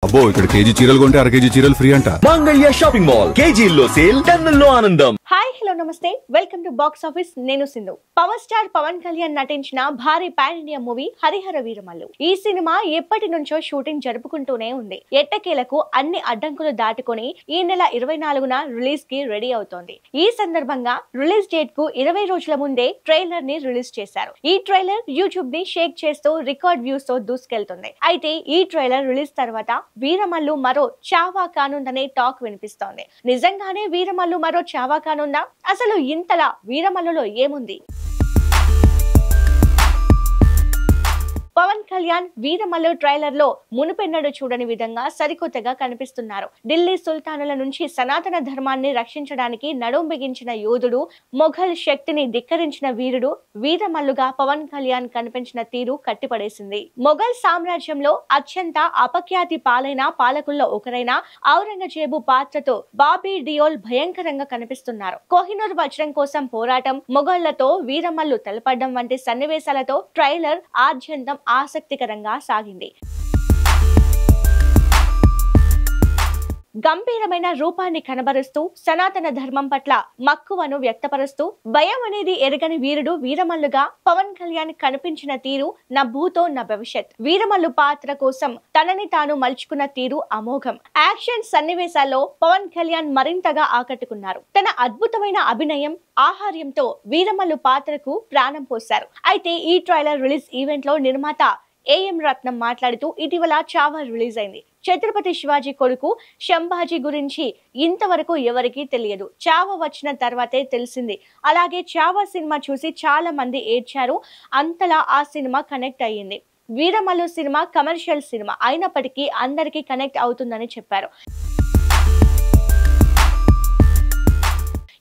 అబ్బో ఇక్కడ కేజీ చీరలు కొంటే అర కేజీ చీరలు ఫ్రీ అంట. మంగళ్య షాపింగ్ మాల్ కేజీల్లో సేల్ టన్నుల్లో ఆనందం. హాయ్ హలో నమస్తే, వెల్కమ్ టు బాక్స్ ఆఫీస్. నేను సింధు. పవర్ స్టార్ పవన్ కళ్యాణ్ నటించిన భారీ pan India movie Harihara Veeramallu. ఈ సినిమా ఎప్పటి నుంచో షూటింగ్ జరుపుకుంటూనే ఉంది. ఎట్టకేలకు అన్ని అడ్డంకులు దాటుకొని ఈ నెల 24న రిలీజ్ కి రెడీ అవుతోంది. ఈ సందర్భంగా రిలీజ్ డేట్ కు 20 రోజుల ముందే ట్రైలర్ ని రిలీజ్ చేశారు. ఈ ట్రైలర్ యూట్యూబ్ ని షేక్ చేస్తూ రికార్డ్ వ్యూస్ తో దూసుకెళ్తుంది. అయితే ఈ ట్రైలర్ రిలీజ్ తర్వాత వీరమల్లు మరో చావా కానుందనే టాక్ వినిపిస్తోంది. నిజంగానే వీరమల్లు మరో చావా కానుందా? అసలు ఇంతలా వీరమల్లులో ఏముంది? పవన్ కళ్యాణ్ వీరమల్లు ట్రైలర్ లో మునుపెన్నడూ చూడని విధంగా సరికొత్తగా కనిపిస్తున్నారు. ఢిల్లీ సుల్తానుల నుంచి సనాతన ధర్మాన్ని రక్షించడానికి నడుం బిగించిన యోధుడు, మొఘల్ శక్తిని ధిక్కరించిన వీరుడు వీరమల్లుగా పవన్ కళ్యాణ్ కనిపించిన తీరు కట్టిపడేసింది. మొఘల్ సామ్రాజ్యంలో అత్యంత అపఖ్యాతి పాలైన పాలకుల్లో ఒకరైన ఔరంగజేబు పాత్రతో బాబీ డియోల్ భయంకరంగా కనిపిస్తున్నారు. కోహినూర్ వజ్రం కోసం పోరాటం, మొఘళ్లతో వీరమల్లు తలపడ్డం వంటి సన్నివేశాలతో ట్రైలర్ ఆద్యంతం ఆసక్తికరంగా సాగింది. గంభీరమైన రూపాన్ని కనబరుస్తూ సనాతన ధర్మం పట్ల మక్కువను వ్యక్తపరుస్తూ భయం అనేది ఎరగని వీరుడు వీరమల్లుగా పవన్ కళ్యాణ్ కనిపించిన తీరు నా భూతో నా భవిష్యత్. వీరమల్లు పాత్ర కోసం తనని తాను మలుచుకున్న తీరు అమోఘం. యాక్షన్ సన్నివేశాల్లో పవన్ కళ్యాణ్ మరింతగా ఆకట్టుకున్నారు. తన అద్భుతమైన అభినయం, ఆహార్యంతో వీరమల్లు పాత్రకు ప్రాణం పోశారు. అయితే ఈ ట్రైలర్ రిలీజ్ ఈవెంట్ లో నిర్మాత ఏఎం రత్నం మాట్లాడుతూ ఇటీవల చావా రిలీజ్ అయింది. ఛత్రపతి శివాజీ కొడుకు శంభాజీ గురించి ఇంతవరకు ఎవరికీ తెలియదు. చావా వచ్చిన తర్వాతే తెలిసింది. అలాగే చావా సినిమా చూసి చాలా మంది ఏడ్చారు. అంతలా ఆ సినిమా కనెక్ట్ అయ్యింది. వీరమల్లు సినిమా కమర్షియల్ సినిమా అయినప్పటికీ అందరికీ కనెక్ట్ అవుతుందని చెప్పారు.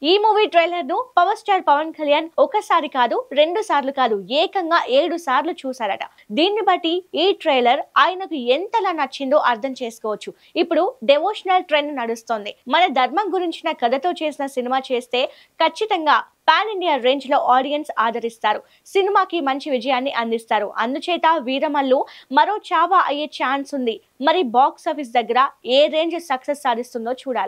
ఈ మూవీ ట్రైలర్ ను పవర్ స్టార్ పవన్ కళ్యాణ్ ఒకసారి కాదు, 2 సార్లు కాదు, ఏకంగా 7 సార్లు చూశారట. దీన్ని బట్టి ఈ ట్రైలర్ ఆయనకు ఎంతలా నచ్చిందో అర్థం చేసుకోవచ్చు. ఇప్పుడు డెవోషనల్ ట్రెండ్ నడుస్తోంది. మన ధర్మం గురించిన కథతో చేసిన సినిమా చేస్తే ఖచ్చితంగా పాన్ ఇండియా రేంజ్ లో ఆడియన్స్ ఆదరిస్తారు. సినిమాకి మంచి విజయాన్ని అందిస్తారు. అందుచేత వీరమల్లు మరో చావా అయ్యే ఛాన్స్ ఉంది. మరి బాక్స్ ఆఫీస్ దగ్గర ఏ రేంజ్ సక్సెస్ సాధిస్తుందో చూడాలి.